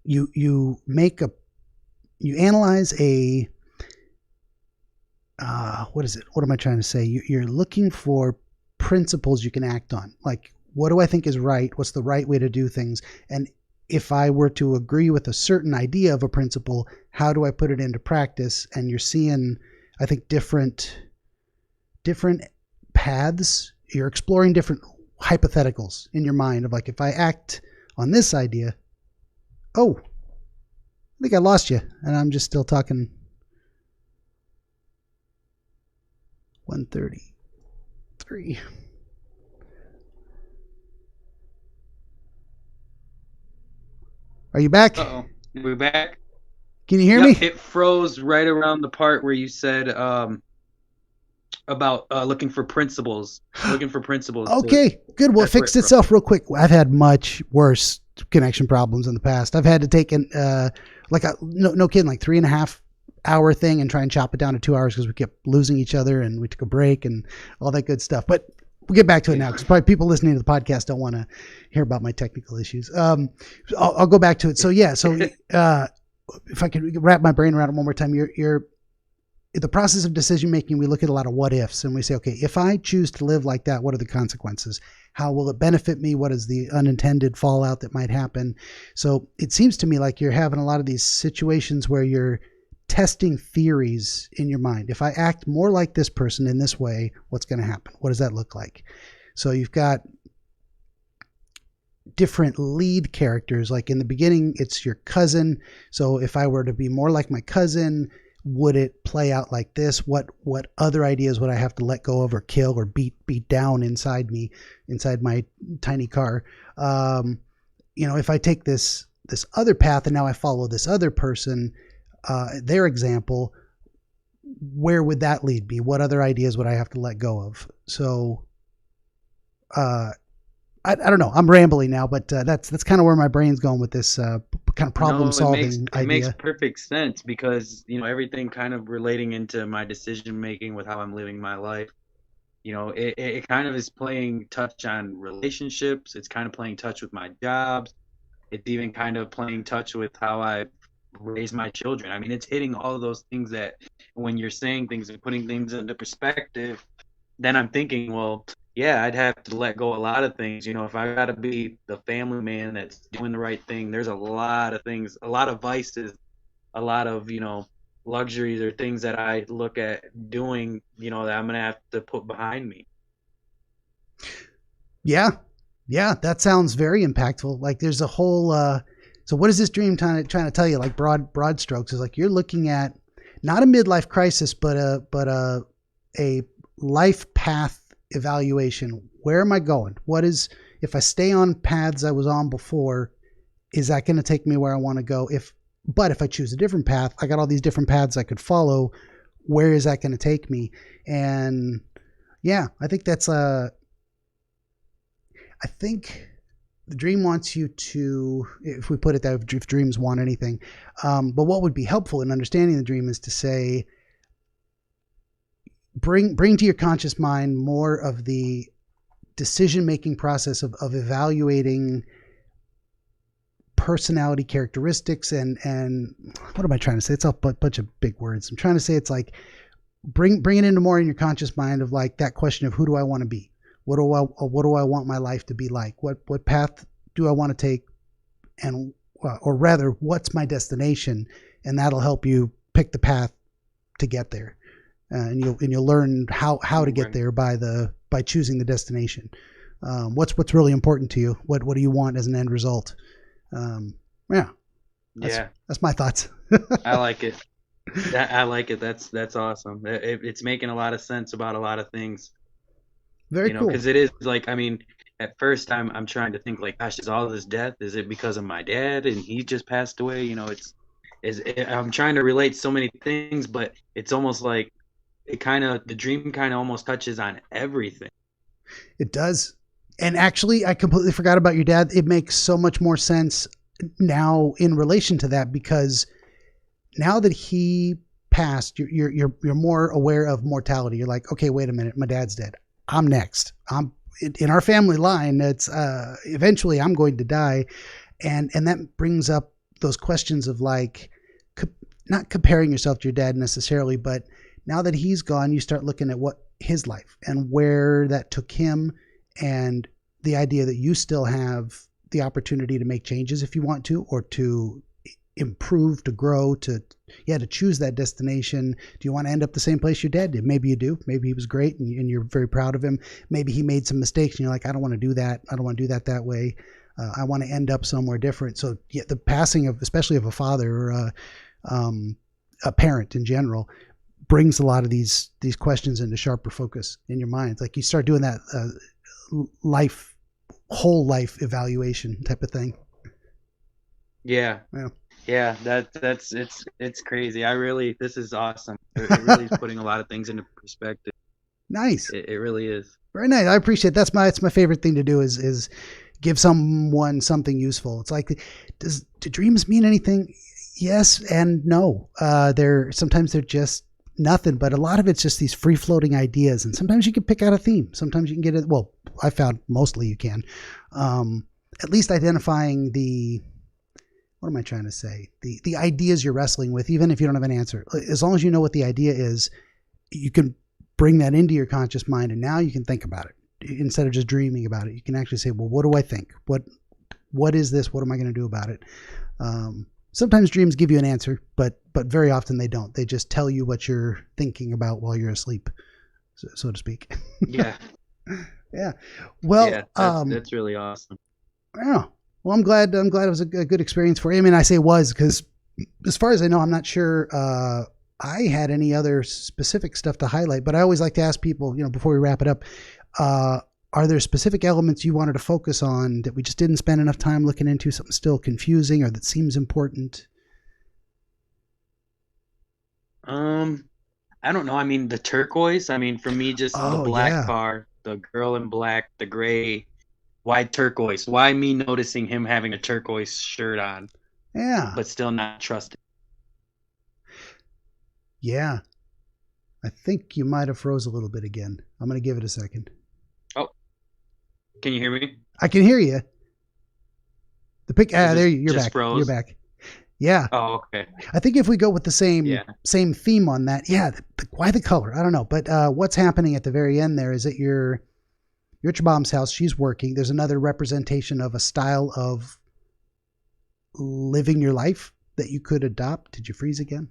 you analyze a what is it? What am I trying to say? You're looking for principles you can act on. Like, what do I think is right? What's the right way to do things? And if I were to agree with a certain idea of a principle, how do I put it into practice? And you're seeing, I think, different paths. You're exploring different hypotheticals in your mind of like, if I act on this idea, I think I lost you, and I'm just still talking. 1:33. Are you back? Uh-oh. We're back. Can you hear me? It froze right around the part where you said about looking for principles. Okay, good. Well, it fixed itself real quick. I've had much worse connection problems in the past. I've had to take no kidding, like 3.5 hour thing and try and chop it down to 2 hours because we kept losing each other, and we took a break and all that good stuff. But we'll get back to it now because probably people listening to the podcast don't want to hear about my technical issues. I'll go back to it. So if I could wrap my brain around it one more time, you're in the process of decision making. We look at a lot of what ifs, and we say, okay, if I choose to live like that, what are the consequences? How will it benefit me? What is the unintended fallout that might happen? So it seems to me like you're having a lot of these situations where you're testing theories in your mind. If I act more like this person in this way, what's going to happen? What does that look like? So you've got different lead characters. Like in the beginning, it's your cousin. So if I were to be more like my cousin, would it play out like this? What other ideas would I have to let go of or kill or beat down inside me, inside my tiny car? If I take this other path and now I follow this other person, their example, where would that lead me? What other ideas would I have to let go of? So, I don't know. I'm rambling now, but that's kind of where my brain's going with this kind of problem solving idea. It makes perfect sense because everything kind of relating into my decision making with how I'm living my life. It kind of is playing touch on relationships. It's kind of playing touch with my jobs. It's even kind of playing touch with how I raise my children. I mean, it's hitting all of those things that when you're saying things and putting things into perspective, then I'm thinking, well, yeah, I'd have to let go a lot of things. If I got to be the family man that's doing the right thing, there's a lot of things, a lot of vices, a lot of, luxuries or things that I look at doing, that I'm going to have to put behind me. Yeah. Yeah. That sounds very impactful. Like there's a whole, so what is this dream trying to tell you? Like broad strokes is like, you're looking at not a midlife crisis, but a life path evaluation. Where am I going? If I stay on paths I was on before, is that going to take me where I want to go? But if I choose a different path, I got all these different paths I could follow. Where is that going to take me? And yeah, I think I think the dream wants you to, if we put it that, if dreams want anything, but what would be helpful in understanding the dream is to say, bring to your conscious mind more of the decision-making process of evaluating personality characteristics and what am I trying to say? It's a bunch of big words. I'm trying to say it's like bring it into more in your conscious mind of like that question of who do I want to be? What do I want my life to be like? What path do I want to take? And or rather, what's my destination? And that'll help you pick the path to get there. And you'll learn how to get there by choosing the destination. What's really important to you? What do you want as an end result? That's my thoughts. I like it. I like it. That's awesome. It's making a lot of sense about a lot of things. Very cool. Because it is like, I mean, at first I'm trying to think like, gosh, is all this death? Is it because of my dad and he just passed away? I'm trying to relate so many things, but it's almost like the dream kind of almost touches on everything. It does. And actually, I completely forgot about your dad. It makes so much more sense now in relation to that, because now that he passed, you're more aware of mortality. You're like, okay, wait a minute, my dad's dead. I'm next. I'm in our family line. It's eventually I'm going to die, and that brings up those questions of like, not comparing yourself to your dad necessarily, but now that he's gone, you start looking at what his life and where that took him, and the idea that you still have the opportunity to make changes if you want to, or to improve, to grow, to choose that destination. Do you want to end up the same place your dad did? Maybe you do. Maybe he was great and you're very proud of him. Maybe he made some mistakes and you're like, I don't want to do that. I don't want to do that way. I want to end up somewhere different. So yeah, the passing of, especially of a father or a parent in general, brings a lot of these questions into sharper focus in your mind. It's like you start doing that whole life evaluation type of thing. Yeah. That's it's crazy. This is awesome. It really is putting a lot of things into perspective. Nice. It really is. Very nice. I appreciate it. It's my favorite thing to do is give someone something useful. It's like, do dreams mean anything? Yes and no. Sometimes they're just nothing, but a lot of it's just these free floating ideas. And sometimes you can pick out a theme. Sometimes you can get it. Well, I found mostly you can, at least identifying what am I trying to say? The ideas you're wrestling with, even if you don't have an answer, as long as you know what the idea is, you can bring that into your conscious mind. And now you can think about it instead of just dreaming about it. You can actually say, well, what do I think? What is this? What am I going to do about it? Sometimes dreams give you an answer, but very often they don't. They just tell you what you're thinking about while you're asleep, so to speak. Yeah. Yeah. Well, yeah, that's really awesome. Yeah. Well, I'm glad it was a good experience for you. I mean, I say was because as far as I know, I'm not sure I had any other specific stuff to highlight, but I always like to ask people, before we wrap it up, are there specific elements you wanted to focus on that we just didn't spend enough time looking into, something still confusing or that seems important? I don't know. I mean, the turquoise, for me, just the black car, the girl in black, the gray, why turquoise? Why me noticing him having a turquoise shirt on? Yeah. But still not trusting. Yeah. I think you might have froze a little bit again. I'm going to give it a second. Oh, can you hear me? I can hear you. There you're back. Froze? You're back. Yeah. Oh, okay. I think if we go with the same theme on that, why the color? I don't know. But what's happening at the very end there is that you're at your mom's house. She's working. There's another representation of a style of living your life that you could adopt. Did you freeze again?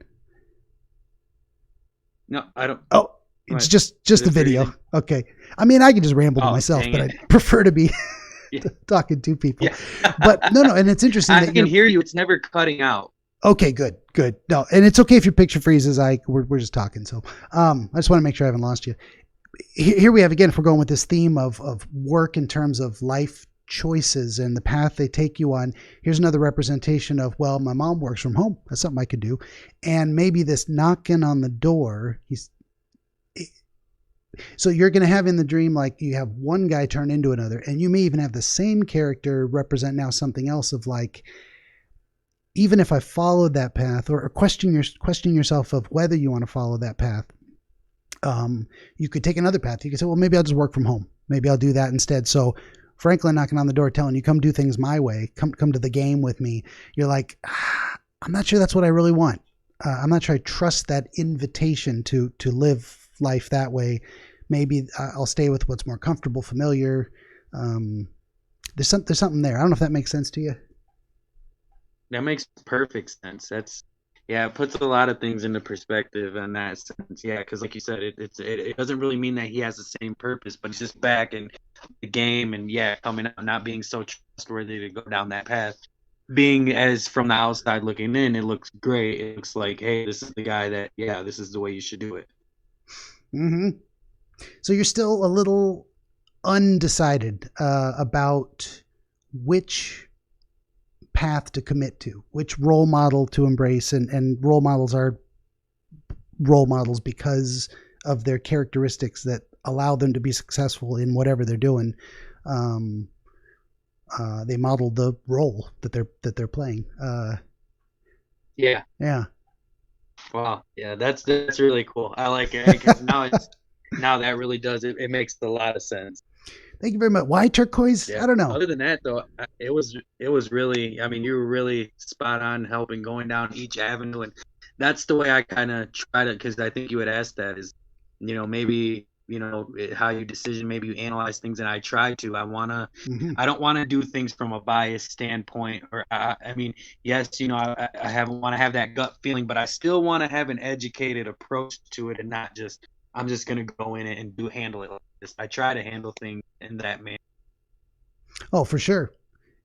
No, I don't. Oh, it's just the video. Freezing? Okay. I mean, I can just ramble to myself, but I prefer to be talking to people. Yeah. But no, and it's interesting. I can hear you. It's never cutting out. Okay, good. No, and it's okay if your picture freezes. We're just talking. So I just want to make sure I haven't lost you. Here we have, again, if we're going with this theme of work in terms of life choices and the path they take you on, here's another representation of, well, my mom works from home. That's something I could do. And maybe this knocking on the door, so you're going to have in the dream, like you have one guy turn into another, and you may even have the same character represent now something else of like, even if I followed that path, or questioning yourself of whether you want to follow that path, you could take another path. You could say, well, maybe I'll just work from home. Maybe I'll do that instead. So Franklin knocking on the door telling you, come do things my way, come to the game with me. You're like, I'm not sure that's what I really want. I'm not sure I trust that invitation to live life that way. Maybe I'll stay with what's more comfortable, familiar. There's something there. I don't know if that makes sense to you. That makes perfect sense. It puts a lot of things into perspective in that sense. Yeah, because like you said, it doesn't really mean that he has the same purpose, but he's just back in the game and coming out, not being so trustworthy to go down that path. Being as from the outside looking in, it looks great. It looks like, hey, this is the guy that, this is the way you should do it. Mm-hmm. So you're still a little undecided about which path to commit to, which role model to embrace, and role models are role models because of their characteristics that allow them to be successful in whatever they're doing. They model the role that they're playing. Yeah. Wow. Yeah, that's really cool. I like it because now that really does it. It makes a lot of sense. Thank you very much. Why turquoise? Yeah. I don't know. Other than that, though, it was really. I mean, you were really spot on helping going down each avenue, and that's the way I kind of try to. Because I think you had asked that is, maybe how you decision, maybe you analyze things, and I try to. I don't want to do things from a biased standpoint, or I mean, yes, I want to have that gut feeling, but I still want to have an educated approach to it, and not just I'm just gonna go in and handle it like this. I try to handle things in that manner. Oh, for sure.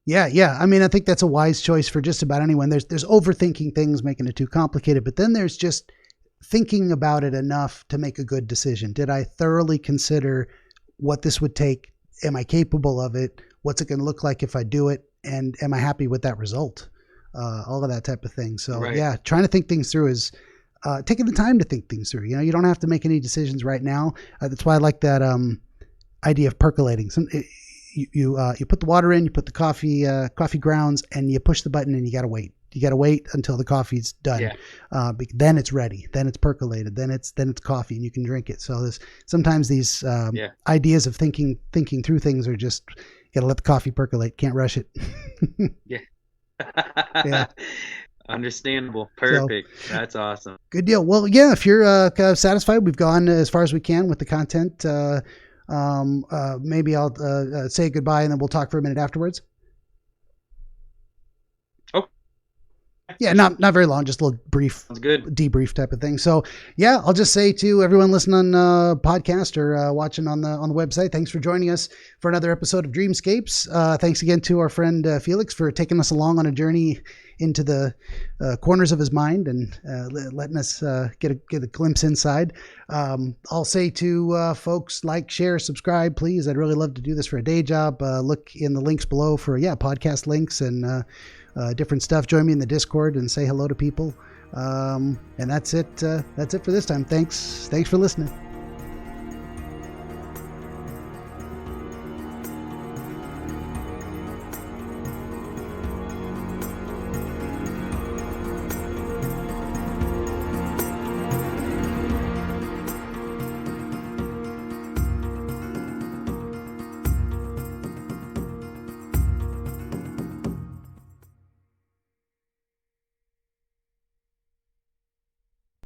Yeah. I mean, I think that's a wise choice for just about anyone. There's overthinking things, making it too complicated, but then there's just thinking about it enough to make a good decision. Did I thoroughly consider what this would take? Am I capable of it? What's it going to look like if I do it? And am I happy with that result? All of that type of thing. So right. Trying to think things through is taking the time to think things through. You don't have to make any decisions right now. That's why I like that idea of percolating. You put the water in, you put the coffee grounds, and you push the button, and you got to wait. You got to wait until the coffee's done. Yeah. Then it's ready. Then it's percolated. Then it's coffee, and you can drink it. So sometimes these ideas of thinking through things are just got to let the coffee percolate. Can't rush it. Yeah. Yeah. Understandable. Perfect. So, that's awesome. Good deal. Well, yeah, if you're satisfied, we've gone as far as we can with the content. Maybe I'll say goodbye, and then we'll talk for a minute afterwards. Oh. Yeah, not very long, just a little brief, sounds good, debrief type of thing. So yeah, I'll just say to everyone listening on podcast or watching on the website, thanks for joining us for another episode of Dreamscapes. Thanks again to our friend Felix for taking us along on a journey into the corners of his mind and letting us get a glimpse inside. I'll say to folks, like, share, subscribe, please. I'd really love to do this for a day job. Look in the links below for podcast links and different stuff. Join me in the Discord and say hello to people. And that's it. That's it for this time. Thanks for listening.